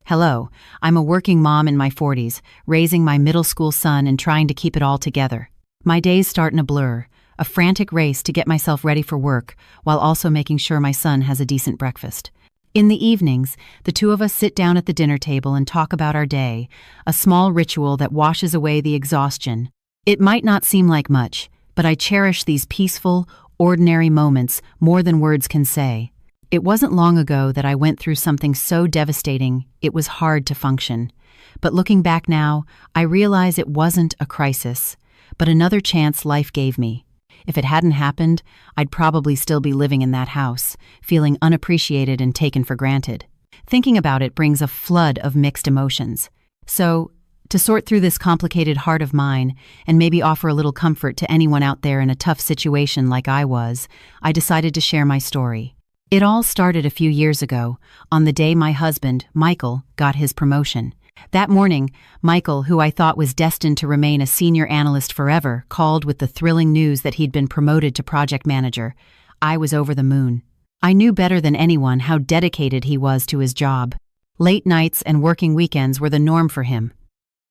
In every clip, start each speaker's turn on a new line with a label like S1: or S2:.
S1: Hello, I'm a working mom in my 40s, raising my middle school son and trying to keep it all together. My days start in a blur, a frantic race to get myself ready for work, while also making sure my son has a decent breakfast. In the evenings, the two of us sit down at the dinner table and talk about our day, a small ritual that washes away the exhaustion. It might not seem like much, but I cherish these peaceful, ordinary moments more than words can say. It wasn't long ago that I went through something so devastating it was hard to function. But looking back now, I realize it wasn't a crisis, but another chance life gave me. If it hadn't happened, I'd probably still be living in that house, feeling unappreciated and taken for granted. Thinking about it brings a flood of mixed emotions. So, to sort through this complicated heart of mine and maybe offer a little comfort to anyone out there in a tough situation like I was, I decided to share my story. It all started a few years ago, on the day my husband, Michael, got his promotion. That morning, Michael, who I thought was destined to remain a senior analyst forever, called with the thrilling news that he'd been promoted to project manager. I was over the moon. I knew better than anyone how dedicated he was to his job. Late nights and working weekends were the norm for him.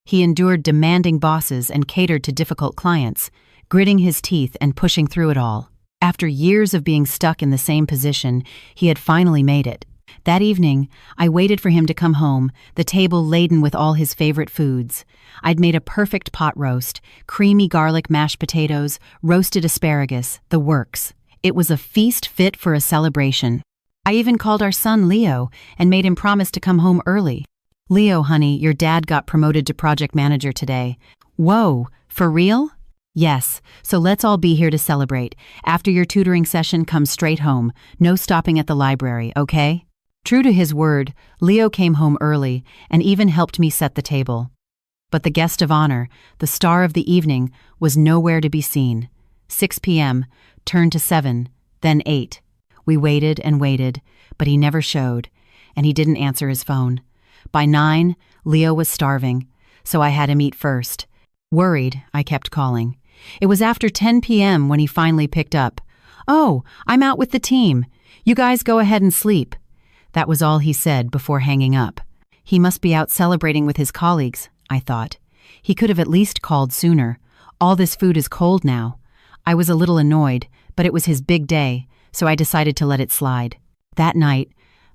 S1: He endured demanding bosses and catered to difficult clients, gritting his teeth and pushing through it all. After years of being stuck in the same position, he had finally made it. That evening, I waited for him to come home, the table laden with all his favorite foods. I'd made a perfect pot roast, creamy garlic mashed potatoes, roasted asparagus, the works. It was a feast fit for a celebration. I even called our son Leo and made him promise to come home early. "Leo, honey, your dad got promoted to project manager today." "Whoa, for real?" "Yes, so let's all be here to celebrate. After your tutoring session, come straight home. No stopping at the library, okay?" True to his word, Leo came home early and even helped me set the table. But the guest of honor, the star of the evening, was nowhere to be seen. 6 p.m., turned to 7, then 8. We waited and waited, but he never showed, and he didn't answer his phone. By 9, Leo was starving, so I had him eat first. Worried, I kept calling. It was after 10 p.m. when he finally picked up. "Oh, I'm out with the team. You guys go ahead and sleep." That was all he said before hanging up. He must be out celebrating with his colleagues, I thought. He could have at least called sooner. All this food is cold now. I was a little annoyed, but it was his big day, so I decided to let it slide. That night,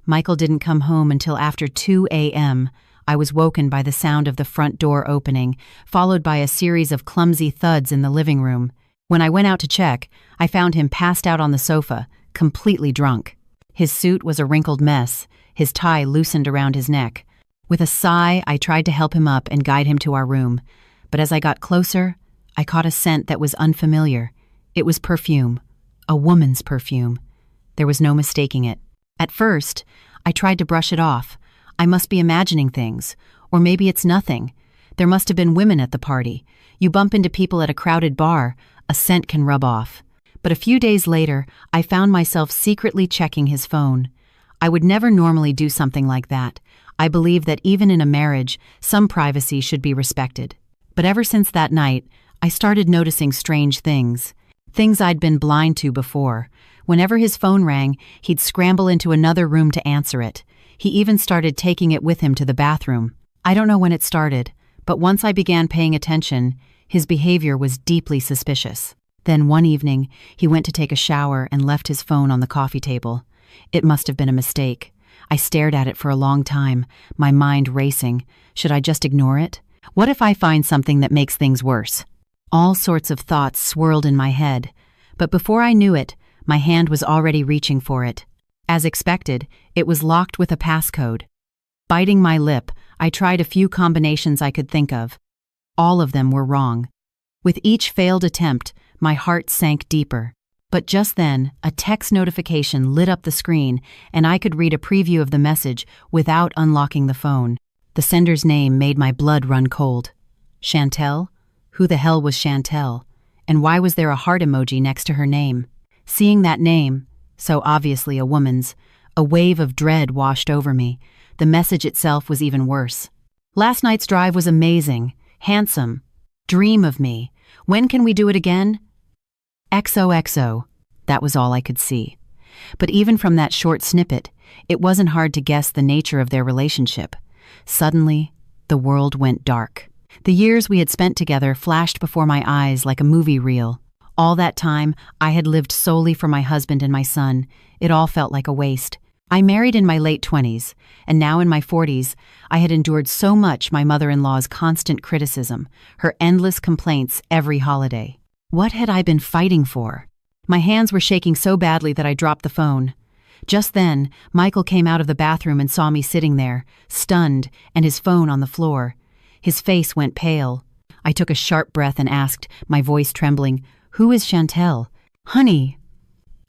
S1: Michael didn't come home until after 2 a.m. I was woken by the sound of the front door opening, followed by a series of clumsy thuds in the living room. When I went out to check, I found him passed out on the sofa, completely drunk. His suit was a wrinkled mess, his tie loosened around his neck. With a sigh, I tried to help him up and guide him to our room. But as I got closer, I caught a scent that was unfamiliar. It was perfume. A woman's perfume. There was no mistaking it. At first, I tried to brush it off. I must be imagining things, or maybe it's nothing. There must have been women at the party. You bump into people at a crowded bar, a scent can rub off. But a few days later, I found myself secretly checking his phone. I would never normally do something like that. I believe that even in a marriage, some privacy should be respected. But ever since that night, I started noticing strange things. Things I'd been blind to before. Whenever his phone rang, he'd scramble into another room to answer it. He even started taking it with him to the bathroom. I don't know when it started, but once I began paying attention, his behavior was deeply suspicious. Then one evening, he went to take a shower and left his phone on the coffee table. It must have been a mistake. I stared at it for a long time, my mind racing. Should I just ignore it? What if I find something that makes things worse? All sorts of thoughts swirled in my head, but before I knew it, my hand was already reaching for it. As expected, it was locked with a passcode. Biting my lip, I tried a few combinations I could think of. All of them were wrong. With each failed attempt, my heart sank deeper. But just then, a text notification lit up the screen, and I could read a preview of the message without unlocking the phone. The sender's name made my blood run cold. Chantel? Who the hell was Chantel? And why was there a heart emoji next to her name? Seeing that name, so obviously a woman's, a wave of dread washed over me. The message itself was even worse. "Last night's drive was amazing, handsome. Dream of me. When can we do it again? XOXO. That was all I could see. But even from that short snippet, it wasn't hard to guess the nature of their relationship. Suddenly, the world went dark. The years we had spent together flashed before my eyes like a movie reel. All that time, I had lived solely for my husband and my son. It all felt like a waste. I married in my late 20s, and now in my 40s, I had endured so much my mother-in-law's constant criticism, her endless complaints every holiday. What had I been fighting for? My hands were shaking so badly that I dropped the phone. Just then, Michael came out of the bathroom and saw me sitting there, stunned, and his phone on the floor. His face went pale. I took a sharp breath and asked, my voice trembling, "Who is Chantel?" "Honey."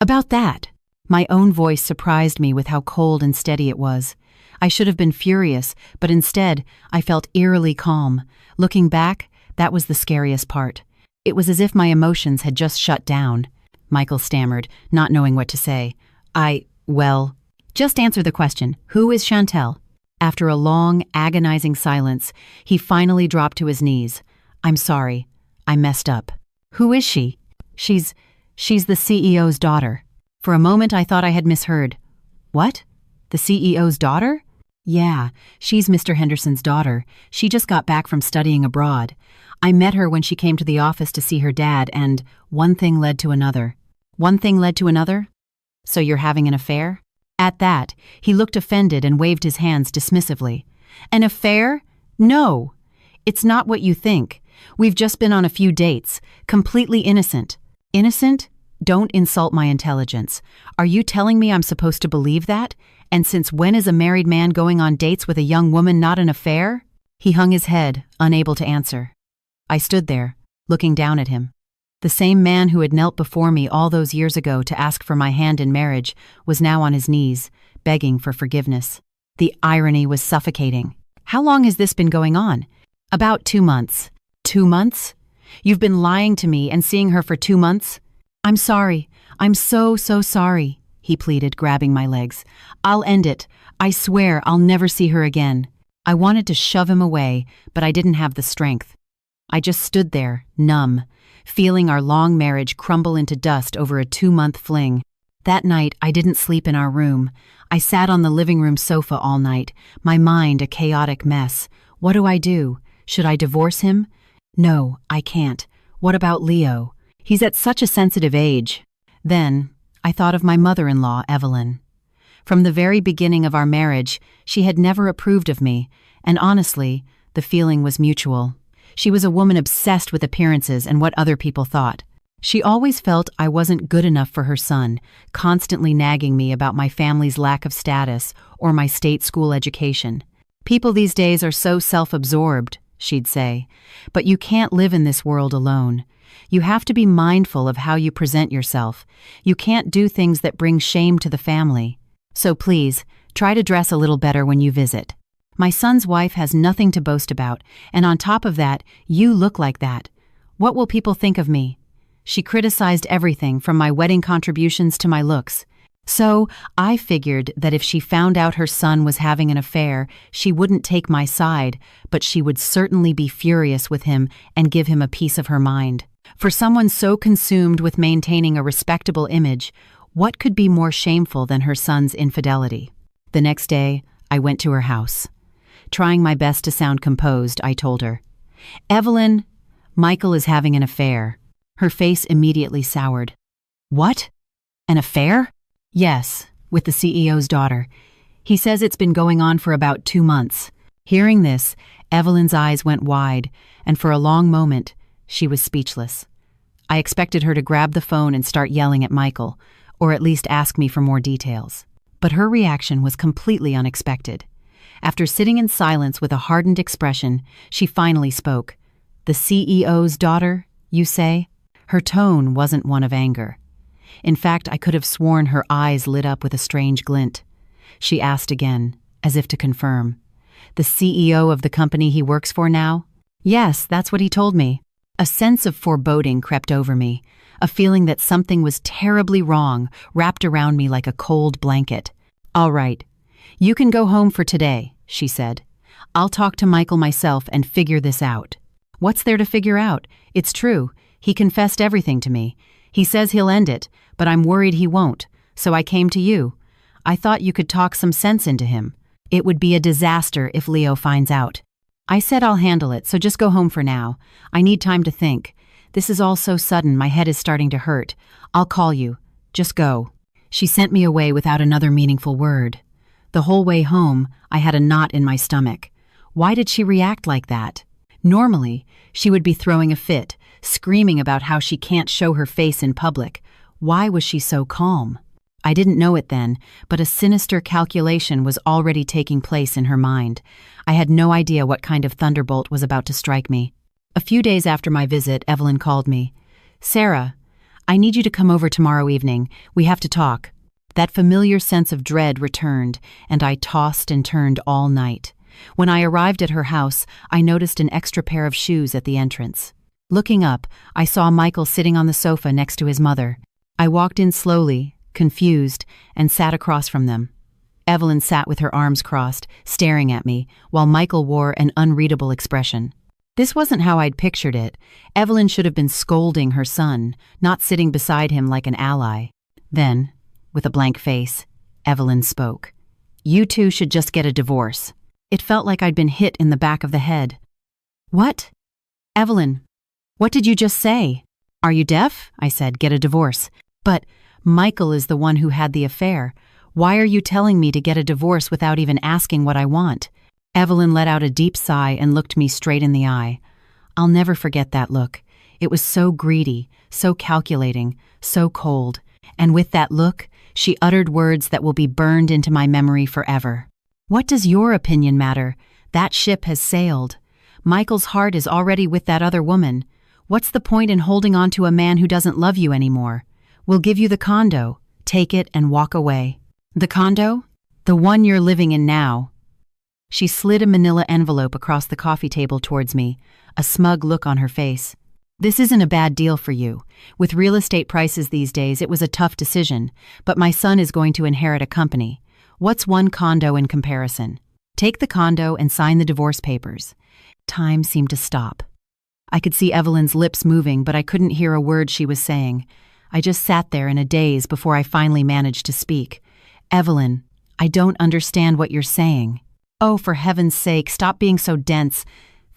S1: "About that." My own voice surprised me with how cold and steady it was. I should have been furious, but instead, I felt eerily calm. Looking back, that was the scariest part. It was as if my emotions had just shut down. Michael stammered, not knowing what to say. Well, just answer the question. Who is Chantel?" After a long, agonizing silence, he finally dropped to his knees. "I'm sorry. I messed up." "Who is she?" She's the CEO's daughter." For a moment I thought I had misheard. "What? The CEO's daughter?" "Yeah, she's Mr. Henderson's daughter. She just got back from studying abroad. I met her when she came to the office to see her dad, and one thing led to another." "One thing led to another? So you're having an affair?" At that, he looked offended and waved his hands dismissively. "An affair? No. It's not what you think. We've just been on a few dates, completely innocent." "Innocent? Don't insult my intelligence. Are you telling me I'm supposed to believe that? And since when is a married man going on dates with a young woman not an affair?" He hung his head, unable to answer. I stood there, looking down at him. The same man who had knelt before me all those years ago to ask for my hand in marriage was now on his knees, begging for forgiveness. The irony was suffocating. "How long has this been going on?" "About 2 months." 2 months? You've been lying to me and seeing her for 2 months? "I'm sorry. I'm so sorry," he pleaded, grabbing my legs. "I'll end it. I swear I'll never see her again." I wanted to shove him away, but I didn't have the strength. I just stood there, numb, feeling our long marriage crumble into dust over a 2-month fling. That night, I didn't sleep in our room. I sat on the living room sofa all night, my mind a chaotic mess. What do I do? Should I divorce him? No, I can't. What about Leo? He's at such a sensitive age. Then, I thought of my mother-in-law, Evelyn. From the very beginning of our marriage, she had never approved of me, and honestly, the feeling was mutual. She was a woman obsessed with appearances and what other people thought. She always felt I wasn't good enough for her son, constantly nagging me about my family's lack of status or my state school education. "People these days are so self-absorbed," she'd say, "but you can't live in this world alone. You have to be mindful of how you present yourself. You can't do things that bring shame to the family. So please, try to dress a little better when you visit. My son's wife has nothing to boast about, and on top of that, you look like that. What will people think of me?" She criticized everything from my wedding contributions to my looks. So I figured that if she found out her son was having an affair, she wouldn't take my side, but she would certainly be furious with him and give him a piece of her mind. For someone so consumed with maintaining a respectable image, what could be more shameful than her son's infidelity? The next day, I went to her house. Trying my best to sound composed, I told her, "Evelyn, Michael is having an affair." Her face immediately soured. "What? An affair?" "Yes, with the CEO's daughter. He says it's been going on for about 2 months. Hearing this, Evelyn's eyes went wide, and for a long moment, she was speechless. I expected her to grab the phone and start yelling at Michael, or at least ask me for more details. But her reaction was completely unexpected. After sitting in silence with a hardened expression, she finally spoke. "The CEO's daughter, you say?" Her tone wasn't one of anger. In fact, I could have sworn her eyes lit up with a strange glint. She asked again, as if to confirm. "The CEO of the company he works for now?" "Yes, that's what he told me." A sense of foreboding crept over me, a feeling that something was terribly wrong wrapped around me like a cold blanket. "All right, you can go home for today," she said. "I'll talk to Michael myself and figure this out." "What's there to figure out? It's true. He confessed everything to me. He says he'll end it, but I'm worried he won't, so I came to you. I thought you could talk some sense into him." It would be a disaster if Leo finds out. I said I'll handle it, so just go home for now. I need time to think. This is all so sudden, my head is starting to hurt. I'll call you. Just go. She sent me away without another meaningful word. The whole way home, I had a knot in my stomach. Why did she react like that? Normally, she would be throwing a fit, screaming about how she can't show her face in public. Why was she so calm? I didn't know it then, but a sinister calculation was already taking place in her mind. I had no idea what kind of thunderbolt was about to strike me. A few days after my visit, Evelyn called me. "Sarah, I need you to come over tomorrow evening. We have to talk." That familiar sense of dread returned, and I tossed and turned all night. When I arrived at her house, I noticed an extra pair of shoes at the entrance. Looking up, I saw Michael sitting on the sofa next to his mother. I walked in slowly, confused, and sat across from them. Evelyn sat with her arms crossed, staring at me, while Michael wore an unreadable expression. This wasn't how I'd pictured it. Evelyn should have been scolding her son, not sitting beside him like an ally. Then, with a blank face, Evelyn spoke. "You two should just get a divorce." It felt like I'd been hit in the back of the head. "What? Evelyn, what did you just say?" "Are you deaf?" I said, "Get a divorce." "But Michael is the one who had the affair. Why are you telling me to get a divorce without even asking what I want?" Evelyn let out a deep sigh and looked me straight in the eye. I'll never forget that look. It was so greedy, so calculating, so cold. And with that look, she uttered words that will be burned into my memory forever. "What does your opinion matter? That ship has sailed. Michael's heart is already with that other woman. What's the point in holding on to a man who doesn't love you anymore? We'll give you the condo. Take it and walk away." "The condo?" "The one you're living in now." She slid a manila envelope across the coffee table towards me, a smug look on her face. "This isn't a bad deal for you. With real estate prices these days, it was a tough decision, but my son is going to inherit a company. What's one condo in comparison? Take the condo and sign the divorce papers." Time seemed to stop. I could see Evelyn's lips moving, but I couldn't hear a word she was saying. I just sat there in a daze before I finally managed to speak. "Evelyn, I don't understand what you're saying." "Oh, for heaven's sake, stop being so dense.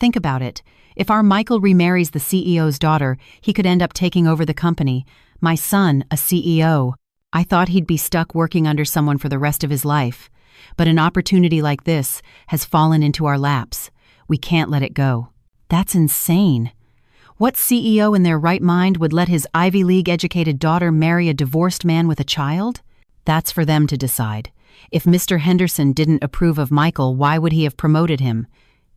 S1: Think about it. If our Michael remarries the CEO's daughter, he could end up taking over the company. My son, a CEO. I thought he'd be stuck working under someone for the rest of his life. But an opportunity like this has fallen into our laps. We can't let it go." "That's insane. What CEO in their right mind would let his Ivy League-educated daughter marry a divorced man with a child?" "That's for them to decide. If Mr. Henderson didn't approve of Michael, why would he have promoted him?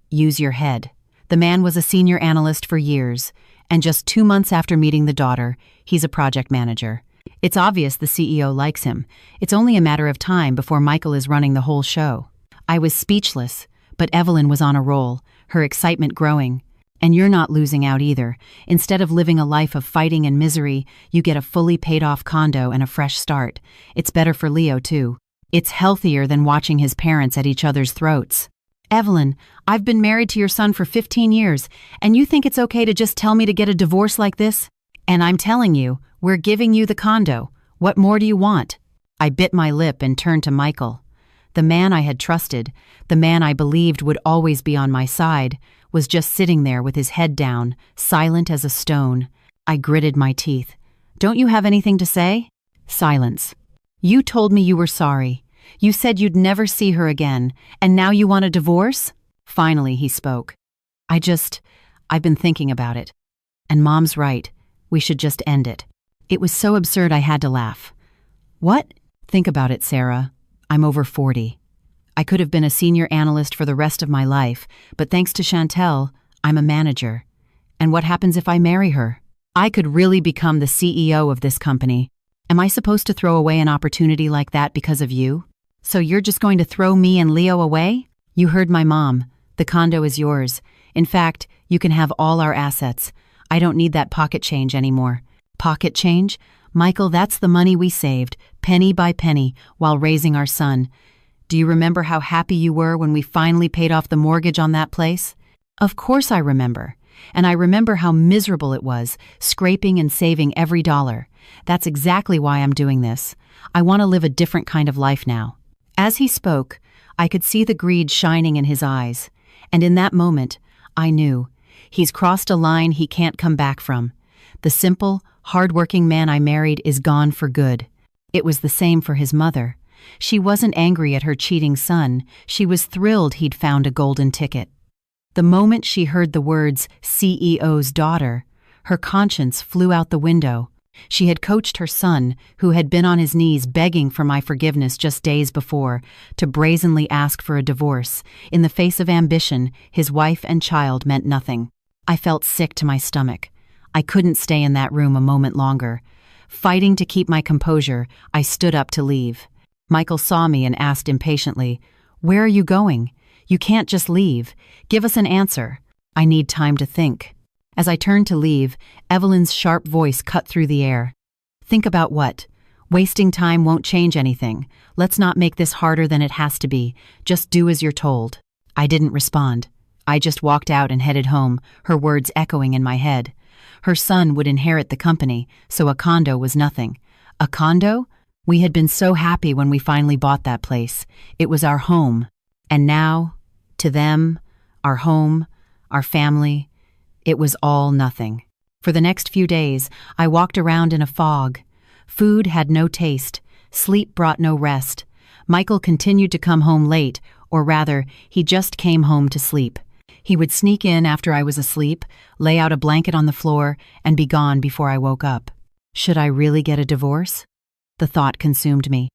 S1: Use your head. The man was a senior analyst for years, and just 2 months after meeting the daughter, he's a project manager. It's obvious the CEO likes him. It's only a matter of time before Michael is running the whole show." I was speechless, but Evelyn was on a roll, her excitement growing. "And you're not losing out either. Instead of living a life of fighting and misery, you get a fully paid-off condo and a fresh start. It's better for Leo, too. It's healthier than watching his parents at each other's throats." "Evelyn, I've been married to your son for 15 years, and you think it's okay to just tell me to get a divorce like this? And I'm telling you, we're giving you the condo. What more do you want?" I bit my lip and turned to Michael. The man I had trusted, the man I believed would always be on my side, was just sitting there with his head down, silent as a stone. I gritted my teeth. "Don't you have anything to say?" Silence. "You told me you were sorry. You said you'd never see her again, and now you want a divorce?" Finally, he spoke. I've been thinking about it. And Mom's right. We should just end it." It was so absurd I had to laugh. "What?" "Think about it, Sarah. I'm over 40. I could have been a senior analyst for the rest of my life, but thanks to Chantel, I'm a manager. And what happens if I marry her? I could really become the CEO of this company. Am I supposed to throw away an opportunity like that because of you? So you're just going to throw me and Leo away?" "You heard my mom. The condo is yours. In fact, you can have all our assets. I don't need that pocket change anymore." "Pocket change? Michael, that's the money we saved, penny by penny, while raising our son. Do you remember how happy you were when we finally paid off the mortgage on that place?" "Of course I remember. And I remember how miserable it was, scraping and saving every dollar. That's exactly why I'm doing this. I want to live a different kind of life now." As he spoke, I could see the greed shining in his eyes. And in that moment, I knew. He's crossed a line he can't come back from. The simple, hard-working man I married is gone for good. It was the same for his mother. She wasn't angry at her cheating son. She was thrilled he'd found a golden ticket. The moment she heard the words CEO's daughter, her conscience flew out the window. She had coached her son, who had been on his knees begging for my forgiveness just days before, to brazenly ask for a divorce. In the face of ambition, his wife and child meant nothing. I felt sick to my stomach. I couldn't stay in that room a moment longer. Fighting to keep my composure, I stood up to leave. Michael saw me and asked impatiently, "Where are you going? You can't just leave. Give us an answer." "I need time to think." As I turned to leave, Evelyn's sharp voice cut through the air. "Think about what? Wasting time won't change anything. Let's not make this harder than it has to be. Just do as you're told." I didn't respond. I just walked out and headed home, her words echoing in my head. Her son would inherit the company, so a condo was nothing. A condo? We had been so happy when we finally bought that place. It was our home. And now, to them, our home, our family, it was all nothing. For the next few days, I walked around in a fog. Food had no taste. Sleep brought no rest. Michael continued to come home late, or rather, he just came home to sleep. He would sneak in after I was asleep, lay out a blanket on the floor, and be gone before I woke up. Should I really get a divorce? The thought consumed me,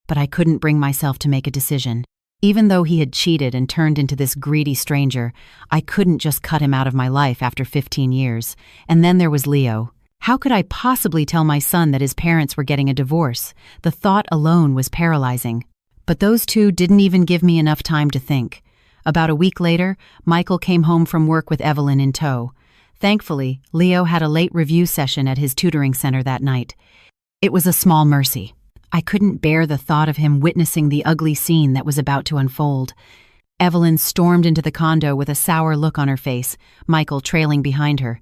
S1: but I couldn't bring myself to make a decision. Even though he had cheated and turned into this greedy stranger, I couldn't just cut him out of my life after 15 years. And then there was Leo. How could I possibly tell my son that his parents were getting a divorce? The thought alone was paralyzing. But those two didn't even give me enough time to think. About a week later, Michael came home from work with Evelyn in tow. Thankfully, Leo had a late review session at his tutoring center that night. It was a small mercy. I couldn't bear the thought of him witnessing the ugly scene that was about to unfold. Evelyn stormed into the condo with a sour look on her face, Michael trailing behind her.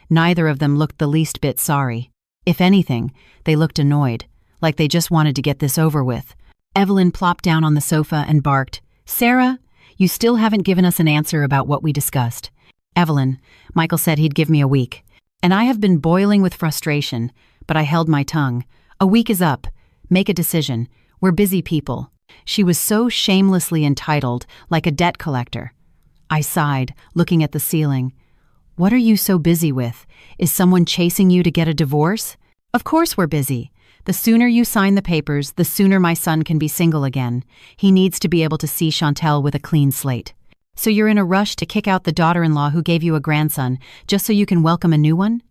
S1: Neither of them looked the least bit sorry. If anything, they looked annoyed, like they just wanted to get this over with. Evelyn plopped down on the sofa and barked, "Sarah, you still haven't given us an answer about what we discussed." "Evelyn, Michael said he'd give me a week. And I have been boiling with frustration, but I held my tongue. A week is up. Make a decision. We're busy people." She was so shamelessly entitled, like a debt collector. I sighed, looking at the ceiling. "What are you so busy with? Is someone chasing you to get a divorce?" "Of course we're busy. The sooner you sign the papers, the sooner my son can be single again. He needs to be able to see Chantel with a clean slate." "So you're in a rush to kick out the daughter-in-law who gave you a grandson, just so you can welcome a new one?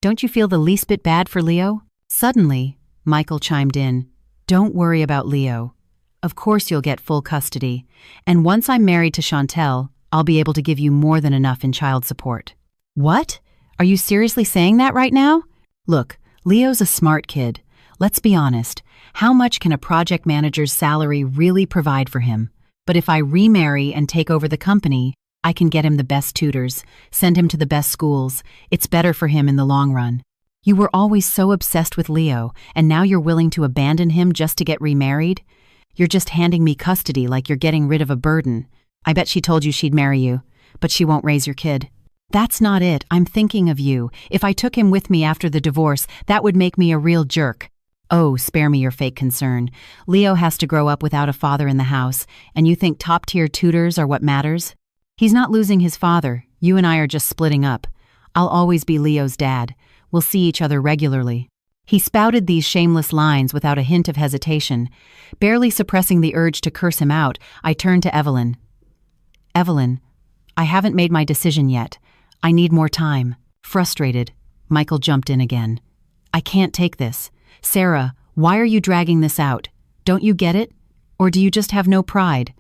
S1: Don't you feel the least bit bad for Leo?" Suddenly, Michael chimed in, "Don't worry about Leo. Of course you'll get full custody. And once I'm married to Chantel, I'll be able to give you more than enough in child support." "What? Are you seriously saying that right now?" "Look, Leo's a smart kid. Let's be honest. How much can a project manager's salary really provide for him? But if I remarry and take over the company, I can get him the best tutors, send him to the best schools. It's better for him in the long run." "You were always so obsessed with Leo, and now you're willing to abandon him just to get remarried? You're just handing me custody like you're getting rid of a burden. I bet she told you she'd marry you, but she won't raise your kid." "That's not it. I'm thinking of you. If I took him with me after the divorce, that would make me a real jerk." "Oh, spare me your fake concern. Leo has to grow up without a father in the house, and you think top-tier tutors are what matters? He's not losing his father. You and I are just splitting up. I'll always be Leo's dad. We'll see each other regularly." He spouted these shameless lines without a hint of hesitation. Barely suppressing the urge to curse him out, I turned to Evelyn. "Evelyn, I haven't made my decision yet. I need more time." Frustrated, Michael jumped in again. "I can't take this. Sarah, why are you dragging this out? Don't you get it? Or do you just have no pride?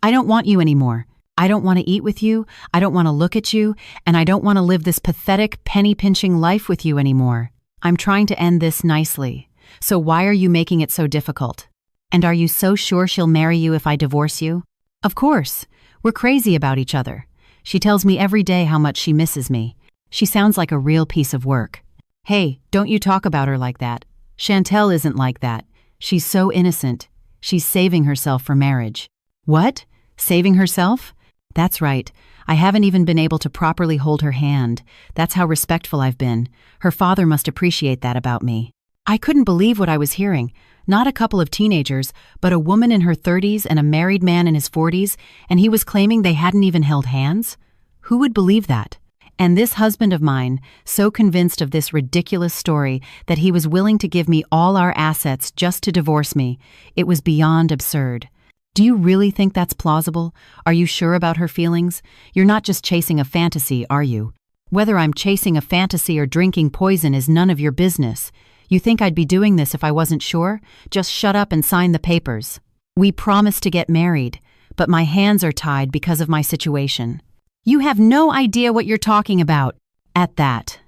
S1: I don't want you anymore. I don't want to eat with you, I don't want to look at you, and I don't want to live this pathetic, penny-pinching life with you anymore. I'm trying to end this nicely. So why are you making it so difficult? And are you so sure she'll marry you if I divorce you?" "Of course. We're crazy about each other. She tells me every day how much she misses me. She sounds like a real piece of work." "Hey, don't you talk about her like that. Chantel isn't like that. She's so innocent. She's saving herself for marriage." What? Saving herself? That's right. I haven't even been able to properly hold her hand. That's how respectful I've been. Her father must appreciate that about me. I couldn't believe what I was hearing. Not a couple of teenagers, but a woman in her 30s and a married man in his 40s, and he was claiming they hadn't even held hands? Who would believe that? And this husband of mine, so convinced of this ridiculous story that he was willing to give me all our assets just to divorce me, it was beyond absurd. Do you really think that's plausible? Are you sure about her feelings? You're not just chasing a fantasy, are you? Whether I'm chasing a fantasy or drinking poison is none of your business. You think I'd be doing this if I wasn't sure? Just shut up and sign the papers. We promised to get married, but my hands are tied because of my situation. You have no idea what you're talking about. At that,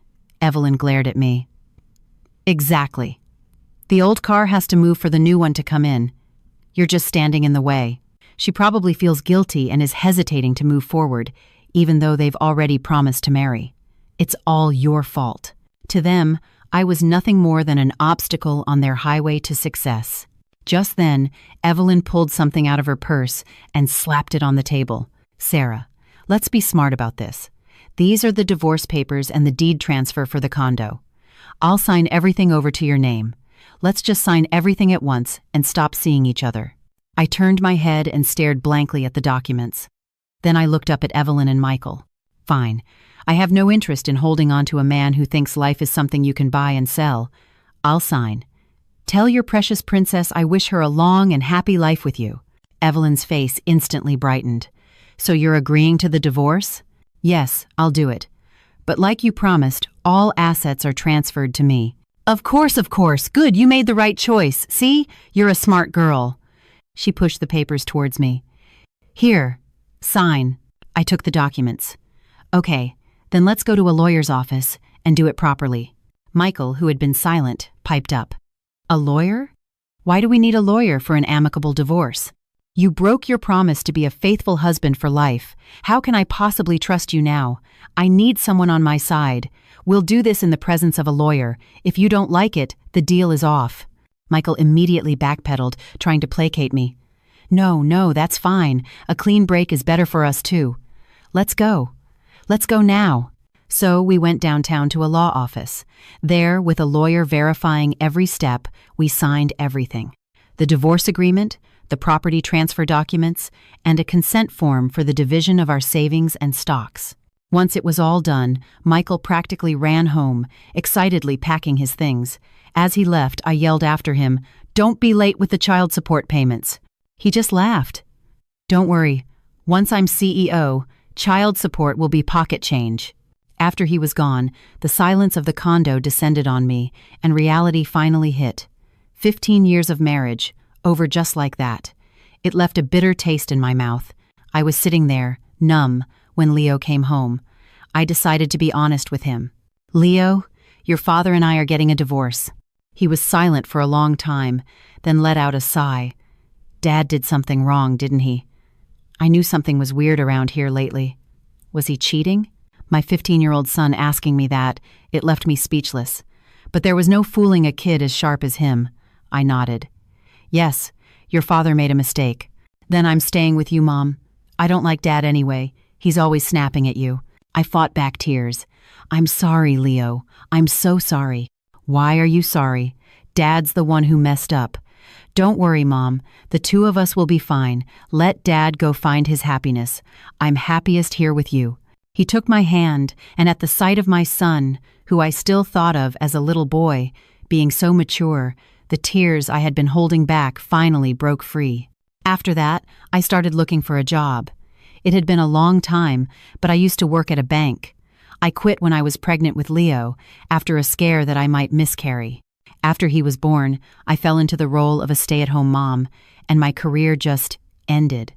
S1: Evelyn glared at me. Exactly. The old car has to move for the new one to come in. You're just standing in the way. She probably feels guilty and is hesitating to move forward, even though they've already promised to marry. It's all your fault. To them, I was nothing more than an obstacle on their highway to success. Just then, Evelyn pulled something out of her purse and slapped it on the table. Sarah, let's be smart about this. These are the divorce papers and the deed transfer for the condo. I'll sign everything over to your name. Let's just sign everything at once and stop seeing each other. I turned my head and stared blankly at the documents. Then I looked up at Evelyn and Michael. Fine. I have no interest in holding on to a man who thinks life is something you can buy and sell. I'll sign. Tell your precious princess I wish her a long and happy life with you. Evelyn's face instantly brightened. So you're agreeing to the divorce? Yes, I'll do it. But like you promised, all assets are transferred to me. Of course. Good, you made the right choice. See? You're a smart girl. She pushed the papers towards me. Here, sign. I took the documents. Okay, then let's go to a lawyer's office and do it properly. Michael, who had been silent, piped up. A lawyer? Why do we need a lawyer for an amicable divorce? You broke your promise to be a faithful husband for life. How can I possibly trust you now? I need someone on my side. We'll do this in the presence of a lawyer. If you don't like it, the deal is off. Michael immediately backpedaled, trying to placate me. No, that's fine. A clean break is better for us too. Let's go. Let's go now. So we went downtown to a law office. There, with a lawyer verifying every step, we signed everything. The divorce agreement, the property transfer documents, and a consent form for the division of our savings and stocks. Once it was all done, Michael practically ran home, excitedly packing his things. As he left, I yelled after him, "Don't be late with the child support payments." He just laughed. Don't worry, once I'm CEO, child support will be pocket change. After he was gone, the silence of the condo descended on me, and reality finally hit. 15 years of marriage, over just like that. It left a bitter taste in my mouth. I was sitting there, numb, when Leo came home. I decided to be honest with him. Leo, your father and I are getting a divorce. He was silent for a long time, then let out a sigh. Dad did something wrong, didn't he? I knew something was weird around here lately. Was he cheating? My 15-year-old son asking me that, it left me speechless. But there was no fooling a kid as sharp as him. I nodded. Yes, your father made a mistake. Then I'm staying with you, Mom. I don't like Dad anyway. He's always snapping at you. I fought back tears. I'm sorry, Leo. I'm so sorry. Why are you sorry? Dad's the one who messed up. Don't worry, Mom. The two of us will be fine. Let Dad go find his happiness. I'm happiest here with you. He took my hand, and at the sight of my son, who I still thought of as a little boy, being so mature, the tears I had been holding back finally broke free. After that, I started looking for a job. It had been a long time, but I used to work at a bank. I quit when I was pregnant with Leo, after a scare that I might miscarry. After he was born, I fell into the role of a stay-at-home mom, and my career just ended.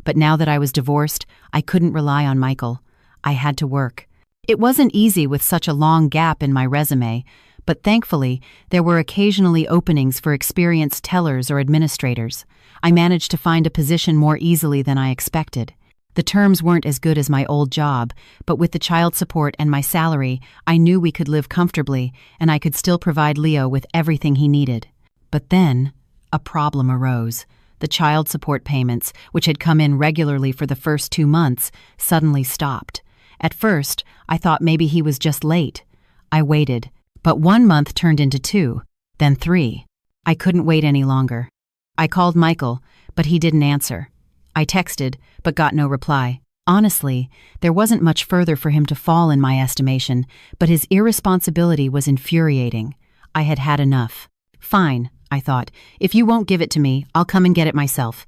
S1: But now that I was divorced, I couldn't rely on Michael. I had to work. It wasn't easy with such a long gap in my resume, but thankfully, there were occasionally openings for experienced tellers or administrators. I managed to find a position more easily than I expected. The terms weren't as good as my old job, but with the child support and my salary, I knew we could live comfortably, and I could still provide Leo with everything he needed. But then, a problem arose. The child support payments, which had come in regularly for the first 2 months, suddenly stopped. At first, I thought maybe he was just late. I waited, but 1 month turned into 2, then 3. I couldn't wait any longer. I called Michael, but he didn't answer. I texted, but got no reply. Honestly, there wasn't much further for him to fall in my estimation, but his irresponsibility was infuriating. I had had enough. Fine, I thought. If you won't give it to me, I'll come and get it myself.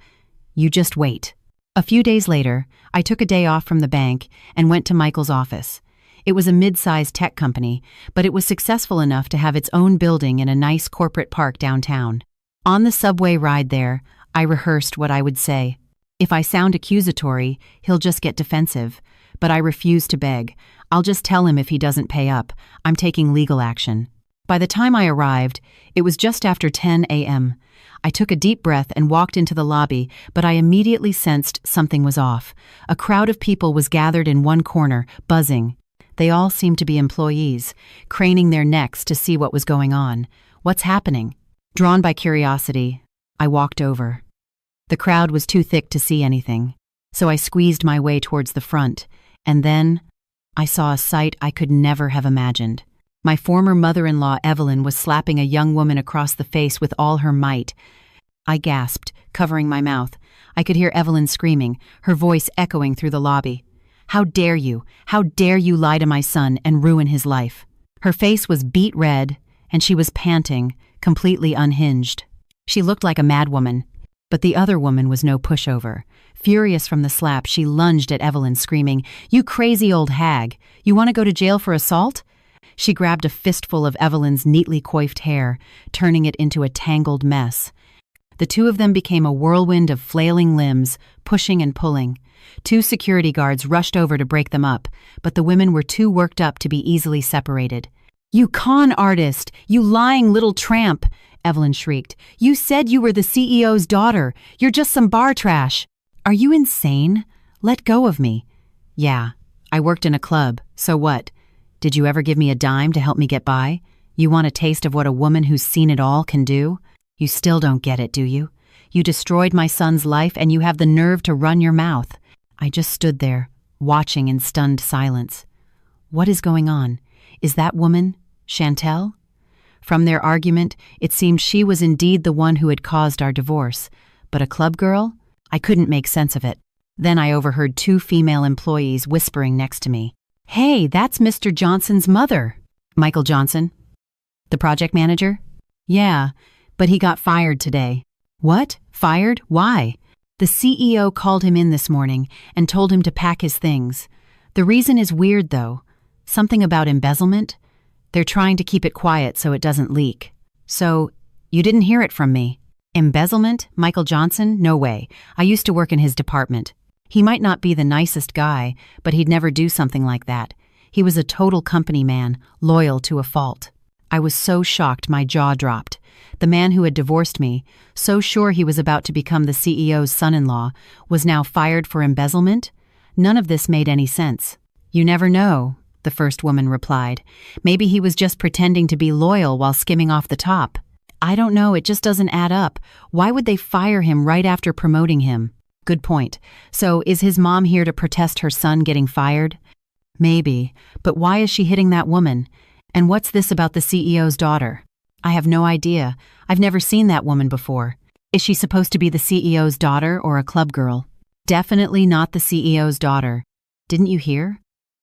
S1: You just wait. A few days later, I took a day off from the bank and went to Michael's office. It was a mid-sized tech company, but it was successful enough to have its own building in a nice corporate park downtown. On the subway ride there, I rehearsed what I would say. If I sound accusatory, he'll just get defensive. But I refuse to beg. I'll just tell him if he doesn't pay up. I'm taking legal action. By the time I arrived, it was just after 10 a.m. I took a deep breath and walked into the lobby, but I immediately sensed something was off. A crowd of people was gathered in one corner, buzzing. They all seemed to be employees, craning their necks to see what was going on. What's happening? Drawn by curiosity, I walked over. The crowd was too thick to see anything, so I squeezed my way towards the front, and then I saw a sight I could never have imagined. My former mother-in-law, Evelyn, was slapping a young woman across the face with all her might. I gasped, covering my mouth. I could hear Evelyn screaming, her voice echoing through the lobby. How dare you? How dare you lie to my son and ruin his life? Her face was beet red, and she was panting, completely unhinged. She looked like a madwoman. But the other woman was no pushover. Furious from the slap, she lunged at Evelyn, screaming, "You crazy old hag! You want to go to jail for assault?" She grabbed a fistful of Evelyn's neatly coiffed hair, turning it into a tangled mess. The two of them became a whirlwind of flailing limbs, pushing and pulling. 2 security guards rushed over to break them up, but the women were too worked up to be easily separated. "You con artist! You lying little tramp!" Evelyn shrieked. "You said you were the CEO's daughter. You're just some bar trash." "Are you insane? Let go of me." "Yeah, I worked in a club. So what? Did you ever give me a dime to help me get by? You want a taste of what a woman who's seen it all can do? You still don't get it, do you? You destroyed my son's life and you have the nerve to run your mouth." I just stood there, watching in stunned silence. What is going on? Is that woman Chantel? From their argument, it seemed she was indeed the one who had caused our divorce. But a club girl? I couldn't make sense of it. Then I overheard 2 female employees whispering next to me. "Hey, that's Mr. Johnson's mother." "Michael Johnson? The project manager?" "Yeah, but he got fired today." "What? Fired? Why?" "The CEO called him in this morning and told him to pack his things. The reason is weird, though. Something about embezzlement. They're trying to keep it quiet so it doesn't leak." "So, you didn't hear it from me." "Embezzlement? Michael Johnson? No way. I used to work in his department. He might not be the nicest guy, but he'd never do something like that. He was a total company man, loyal to a fault." I was so shocked my jaw dropped. The man who had divorced me, so sure he was about to become the CEO's son-in-law, was now fired for embezzlement? None of this made any sense. "You never know," the first woman replied. "Maybe he was just pretending to be loyal while skimming off the top." "I don't know, it just doesn't add up. Why would they fire him right after promoting him?" "Good point. So is his mom here to protest her son getting fired?" "Maybe, but why is she hitting that woman? And what's this about the CEO's daughter?" "I have no idea. I've never seen that woman before. Is she supposed to be the CEO's daughter or a club girl?" "Definitely not the CEO's daughter. Didn't you hear?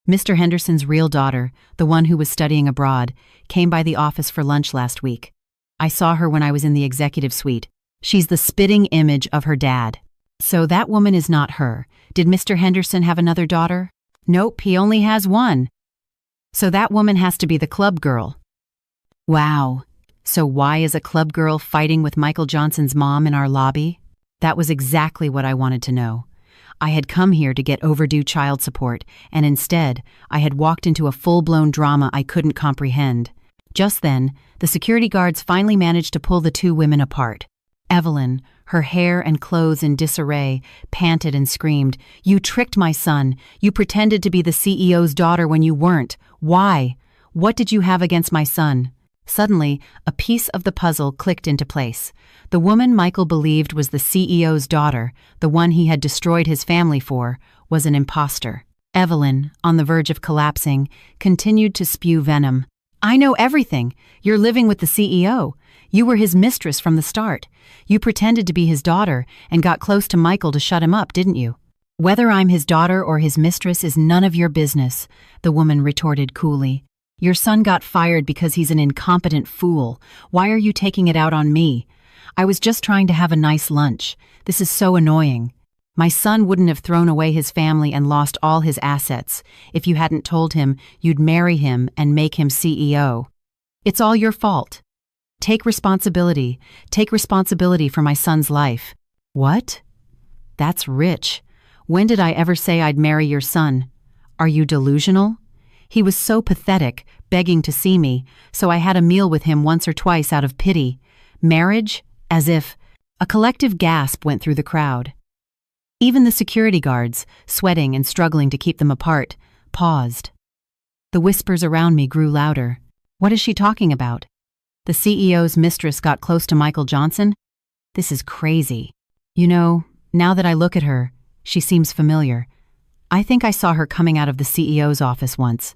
S1: Mr. Henderson's real daughter, the one who was studying abroad, came by the office for lunch last week. I saw her when I was in the executive suite. She's the spitting image of her dad." "So that woman is not her. Did Mr. Henderson have another daughter?" "Nope, he only has one." "So that woman has to be the club girl." "Wow. So why is a club girl fighting with Michael Johnson's mom in our lobby?" That was exactly what I wanted to know. I had come here to get overdue child support, and instead, I had walked into a full-blown drama I couldn't comprehend. Just then, the security guards finally managed to pull the 2 women apart. Evelyn, her hair and clothes in disarray, panted and screamed, "You tricked my son. You pretended to be the CEO's daughter when you weren't. Why? What did you have against my son?" Suddenly, a piece of the puzzle clicked into place. The woman Michael believed was the CEO's daughter, the one he had destroyed his family for, was an imposter. Evelyn, on the verge of collapsing, continued to spew venom. "I know everything. You're living with the CEO. You were his mistress from the start. You pretended to be his daughter and got close to Michael to shut him up, didn't you?" "Whether I'm his daughter or his mistress is none of your business," the woman retorted coolly. "Your son got fired because he's an incompetent fool. Why are you taking it out on me? I was just trying to have a nice lunch. This is so annoying. My son wouldn't have thrown away his family and lost all his assets if you hadn't told him you'd marry him and make him CEO. It's all your fault. Take responsibility. Take responsibility for my son's life." "What? That's rich. When did I ever say I'd marry your son? Are you delusional? He was so pathetic, begging to see me, so I had a meal with him once or twice out of pity. Marriage? As if..." A collective gasp went through the crowd. Even the security guards, sweating and struggling to keep them apart, paused. The whispers around me grew louder. What is she talking about? The CEO's mistress got close to Michael Johnson? This is crazy. You know, now that I look at her, she seems familiar. I think I saw her coming out of the CEO's office once.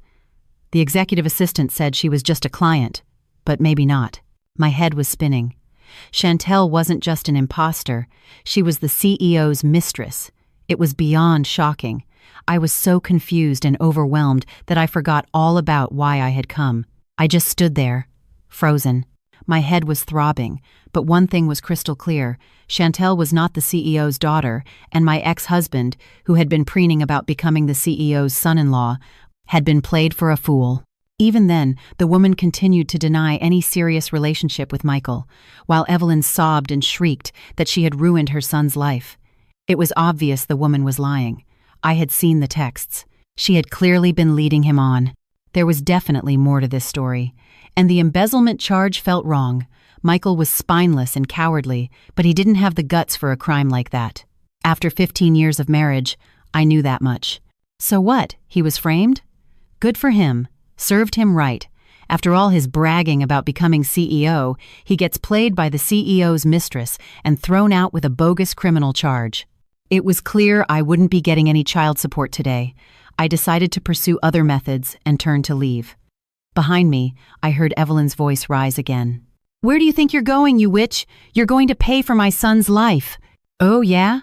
S1: The executive assistant said she was just a client, but maybe not. My head was spinning. Chantel wasn't just an imposter. She was the CEO's mistress. It was beyond shocking. I was so confused and overwhelmed that I forgot all about why I had come. I just stood there, frozen. My head was throbbing, but one thing was crystal clear. Chantel was not the CEO's daughter, and my ex-husband, who had been preening about becoming the CEO's son-in-law, had been played for a fool. Even then, the woman continued to deny any serious relationship with Michael, while Evelyn sobbed and shrieked that she had ruined her son's life. It was obvious the woman was lying. I had seen the texts. She had clearly been leading him on. There was definitely more to this story, and the embezzlement charge felt wrong. Michael was spineless and cowardly, but he didn't have the guts for a crime like that. After 15 years of marriage, I knew that much. So what? He was framed? Good for him. Served him right. After all his bragging about becoming CEO, he gets played by the CEO's mistress and thrown out with a bogus criminal charge. It was clear I wouldn't be getting any child support today. I decided to pursue other methods and turned to leave. Behind me, I heard Evelyn's voice rise again. "Where do you think you're going, you witch? You're going to pay for my son's life." "Oh, yeah?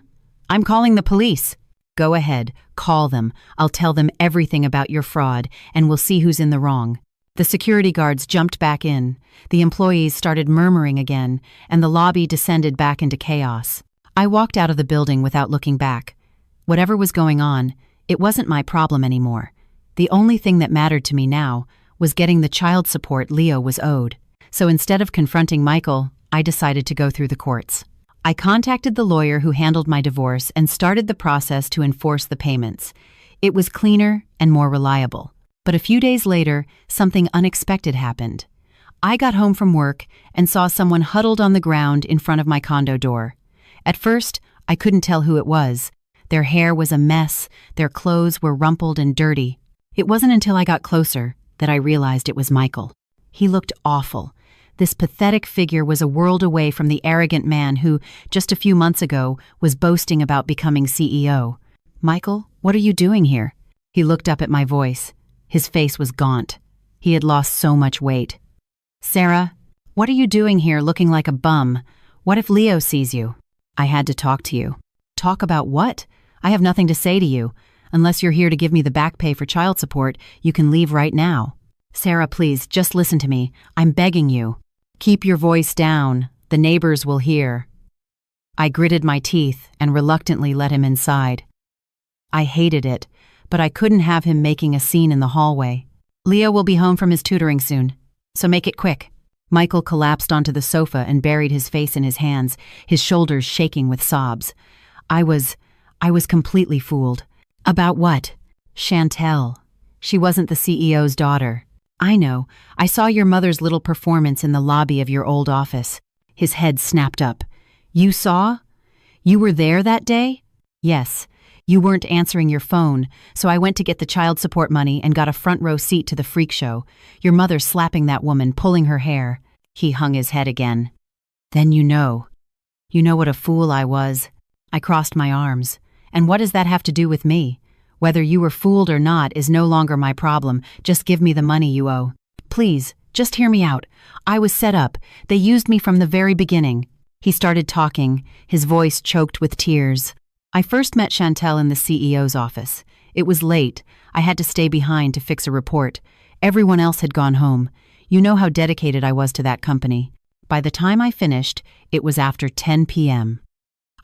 S1: I'm calling the police." "Go ahead, call them. I'll tell them everything about your fraud, and we'll see who's in the wrong." The security guards jumped back in. The employees started murmuring again, and the lobby descended back into chaos. I walked out of the building without looking back. Whatever was going on, it wasn't my problem anymore. The only thing that mattered to me now was getting the child support Leo was owed. So instead of confronting Michael, I decided to go through the courts. I contacted the lawyer who handled my divorce and started the process to enforce the payments. It was cleaner and more reliable. But a few days later, something unexpected happened. I got home from work and saw someone huddled on the ground in front of my condo door. At first, I couldn't tell who it was. Their hair was a mess, their clothes were rumpled and dirty. It wasn't until I got closer that I realized it was Michael. He looked awful. This pathetic figure was a world away from the arrogant man who, just a few months ago, was boasting about becoming CEO. "Michael, what are you doing here?" He looked up at my voice. His face was gaunt. He had lost so much weight. "Sarah, what are you doing here looking like a bum? What if Leo sees you?" "I had to talk to you." "Talk about what? I have nothing to say to you. Unless you're here to give me the back pay for child support, you can leave right now." "Sarah, please, just listen to me. I'm begging you." "Keep your voice down. The neighbors will hear." I gritted my teeth and reluctantly let him inside. I hated it, but I couldn't have him making a scene in the hallway. "Leo will be home from his tutoring soon, so make it quick." Michael collapsed onto the sofa and buried his face in his hands, his shoulders shaking with sobs. I was completely fooled. About what? Chantel. She wasn't the CEO's daughter. "I know. I saw your mother's little performance in the lobby of your old office." His head snapped up. "You saw? You were there that day?" "Yes. You weren't answering your phone, so I went to get the child support money and got a front row seat to the freak show. Your mother slapping that woman, pulling her hair." He hung his head again. "Then you know. You know what a fool I was." I crossed my arms. "And what does that have to do with me? Whether you were fooled or not is no longer my problem. Just give me the money you owe. Please, just hear me out. I was set up. They used me from the very beginning." He started talking, his voice choked with tears. "I first met Chantel in the CEO's office. It was late. I had to stay behind to fix a report. Everyone else had gone home. You know how dedicated I was to that company. By the time I finished, it was after 10 p.m.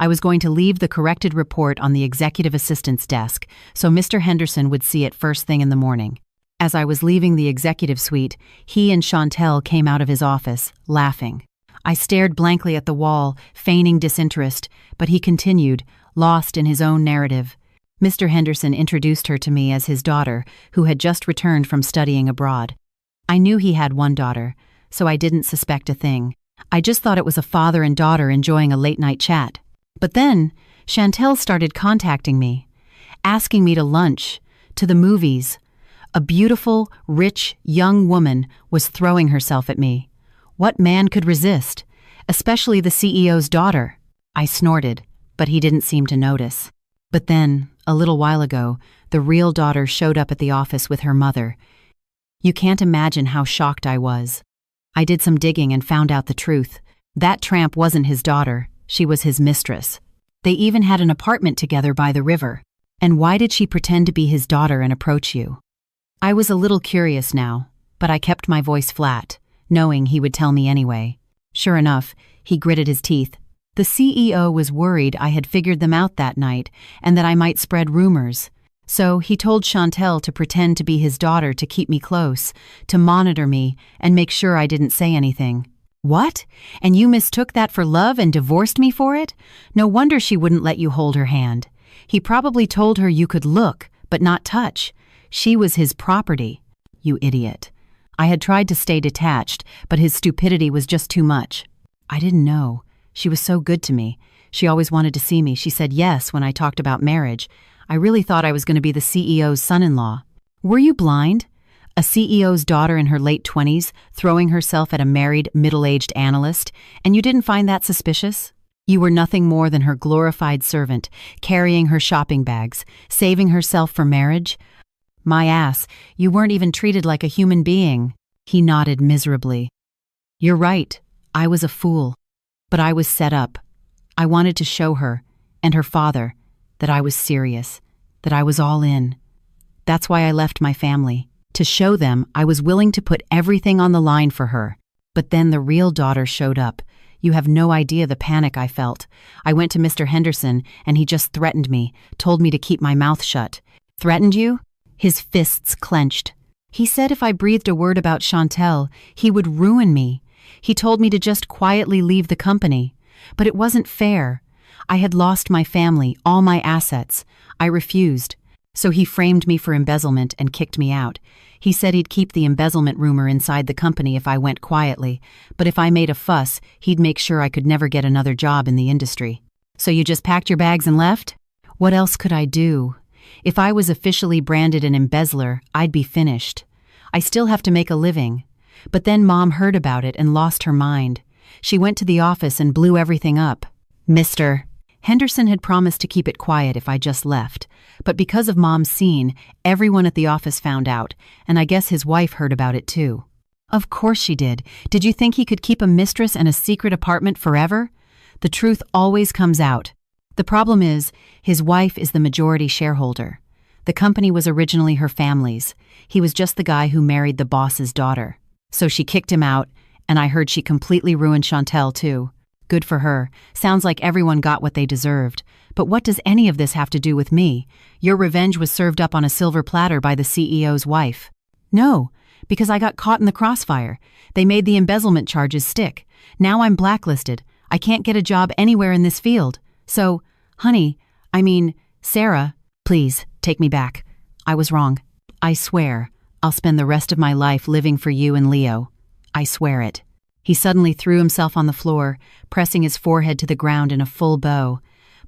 S1: I was going to leave the corrected report on the executive assistant's desk, so Mr. Henderson would see it first thing in the morning. As I was leaving the executive suite, he and Chantel came out of his office, laughing. I stared blankly at the wall, feigning disinterest, but he continued, lost in his own narrative. Mr. Henderson introduced her to me as his daughter, who had just returned from studying abroad. I knew he had one daughter, so I didn't suspect a thing. I just thought it was a father and daughter enjoying a late-night chat. But then, Chantel started contacting me, asking me to lunch, to the movies. A beautiful, rich, young woman was throwing herself at me. What man could resist? Especially the CEO's daughter. I snorted, but he didn't seem to notice. But then, a little while ago, the real daughter showed up at the office with her mother. You can't imagine how shocked I was. I did some digging and found out the truth. That tramp wasn't his daughter, she was his mistress. They even had an apartment together by the river. And why did she pretend to be his daughter and approach you? I was a little curious now, but I kept my voice flat, knowing he would tell me anyway. Sure enough, he gritted his teeth. The CEO was worried I had figured them out that night and that I might spread rumors. So he told Chantel to pretend to be his daughter to keep me close, to monitor me and make sure I didn't say anything. What? And you mistook that for love and divorced me for it? No wonder she wouldn't let you hold her hand. He probably told her you could look, but not touch. She was his property. You idiot. I had tried to stay detached, but his stupidity was just too much. I didn't know. She was so good to me. She always wanted to see me. She said yes when I talked about marriage. I really thought I was going to be the CEO's son-in-law. Were you blind? A CEO's daughter in her late 20s, throwing herself at a married, middle-aged analyst, and you didn't find that suspicious? You were nothing more than her glorified servant, carrying her shopping bags, saving herself for marriage? My ass, you weren't even treated like a human being. He nodded miserably. You're right, I was a fool. But I was set up. I wanted to show her, and her father, that I was serious, that I was all in. That's why I left my family. To show them I was willing to put everything on the line for her. But then the real daughter showed up. You have no idea the panic I felt. I went to Mr. Henderson, and he just threatened me, told me to keep my mouth shut. Threatened you? His fists clenched. He said if I breathed a word about Chantel, he would ruin me. He told me to just quietly leave the company. But it wasn't fair. I had lost my family, all my assets. I refused. So he framed me for embezzlement and kicked me out. He said he'd keep the embezzlement rumor inside the company if I went quietly, but if I made a fuss, he'd make sure I could never get another job in the industry. So you just packed your bags and left? What else could I do? If I was officially branded an embezzler, I'd be finished. I still have to make a living. But then Mom heard about it and lost her mind. She went to the office and blew everything up. Mr. Henderson had promised to keep it quiet if I just left, but because of Mom's scene, everyone at the office found out, and I guess his wife heard about it too. Of course she did. Did you think he could keep a mistress and a secret apartment forever? The truth always comes out. The problem is, his wife is the majority shareholder. The company was originally her family's. He was just the guy who married the boss's daughter. So she kicked him out, and I heard she completely ruined Chantel too. Good for her. Sounds like everyone got what they deserved. But what does any of this have to do with me? Your revenge was served up on a silver platter by the CEO's wife. No, because I got caught in the crossfire. They made the embezzlement charges stick. Now I'm blacklisted. I can't get a job anywhere in this field. So, Sarah, please, take me back. I was wrong. I swear, I'll spend the rest of my life living for you and Leo. I swear it. He suddenly threw himself on the floor, pressing his forehead to the ground in a full bow.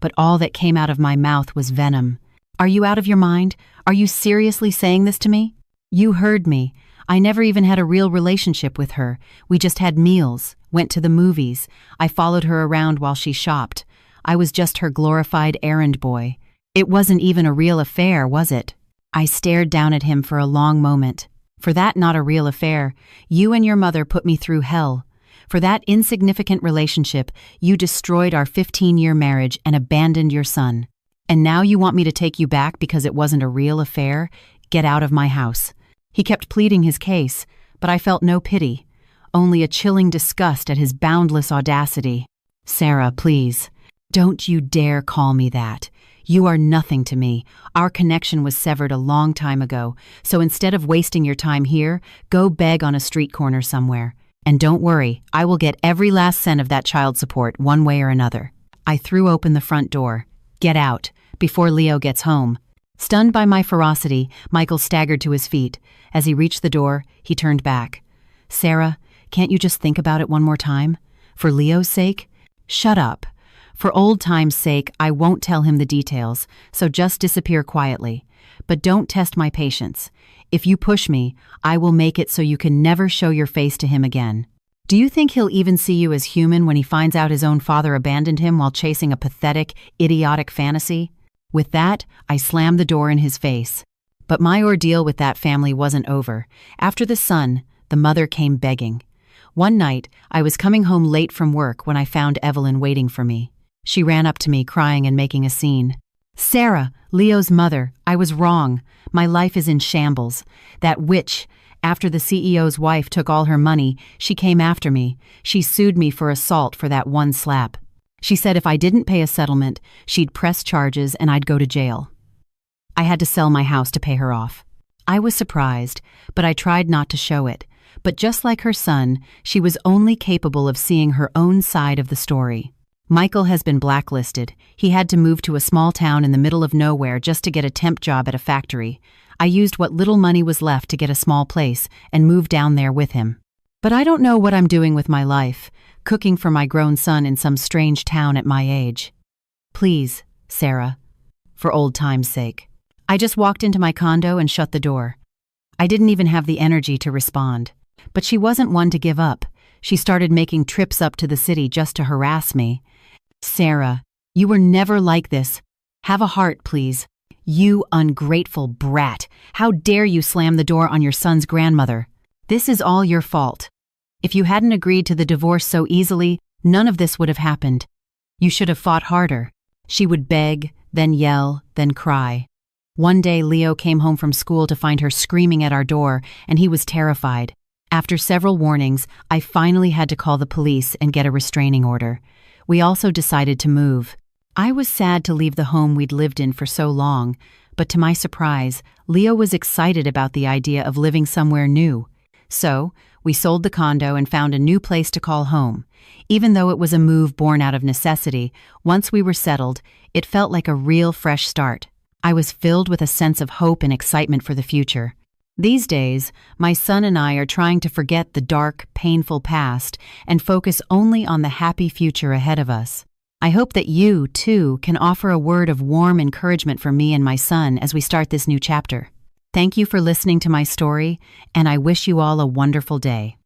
S1: but all that came out of my mouth was venom. "Are you out of your mind? Are you seriously saying this to me?" "You heard me. I never even had a real relationship with her. We just had meals, went to the movies. I followed her around while she shopped. I was just her glorified errand boy. It wasn't even a real affair, was it?" I stared down at him for a long moment. "For that not a real affair, you and your mother put me through hell. For that insignificant relationship, you destroyed our 15-year marriage and abandoned your son. And now you want me to take you back because it wasn't a real affair? Get out of my house." He kept pleading his case, but I felt no pity, only a chilling disgust at his boundless audacity. "Sarah, please. Don't you dare call me that. You are nothing to me. Our connection was severed a long time ago, so instead of wasting your time here, go beg on a street corner somewhere. And don't worry, I will get every last cent of that child support one way or another." I threw open the front door. "Get out, before Leo gets home." Stunned by my ferocity, Michael staggered to his feet. As he reached the door, he turned back. "Sarah, can't you just think about it one more time? For Leo's sake?" "Shut up. For old time's sake, I won't tell him the details, so just disappear quietly. But don't test my patience. If you push me, I will make it so you can never show your face to him again. Do you think he'll even see you as human when he finds out his own father abandoned him while chasing a pathetic, idiotic fantasy?" With that, I slammed the door in his face. But my ordeal with that family wasn't over. After the son, the mother came begging. One night, I was coming home late from work when I found Evelyn waiting for me. She ran up to me, crying and making a scene. "Sarah, Leo's mother, I was wrong. My life is in shambles. That witch, after the CEO's wife took all her money, she came after me. She sued me for assault for that one slap. She said if I didn't pay a settlement, she'd press charges and I'd go to jail. I had to sell my house to pay her off." I was surprised, but I tried not to show it. But just like her son, she was only capable of seeing her own side of the story. Michael has been blacklisted. He had to move to a small town in the middle of nowhere just to get a temp job at a factory. I used what little money was left to get a small place and moved down there with him. But I don't know what I'm doing with my life, cooking for my grown son in some strange town at my age. Please, Sarah, for old time's sake. I just walked into my condo and shut the door. I didn't even have the energy to respond. But she wasn't one to give up. She started making trips up to the city just to harass me. "Sarah, you were never like this. Have a heart, please. You ungrateful brat. How dare you slam the door on your son's grandmother? This is all your fault. If you hadn't agreed to the divorce so easily, none of this would have happened. You should have fought harder." She would beg, then yell, then cry. One day, Leo came home from school to find her screaming at our door, and he was terrified. After several warnings, I finally had to call the police and get a restraining order. We also decided to move. I was sad to leave the home we'd lived in for so long, but to my surprise, Leo was excited about the idea of living somewhere new. So, we sold the condo and found a new place to call home. Even though it was a move born out of necessity, once we were settled, it felt like a real fresh start. I was filled with a sense of hope and excitement for the future. These days, my son and I are trying to forget the dark, painful past and focus only on the happy future ahead of us. I hope that you, too, can offer a word of warm encouragement for me and my son as we start this new chapter. Thank you for listening to my story, and I wish you all a wonderful day.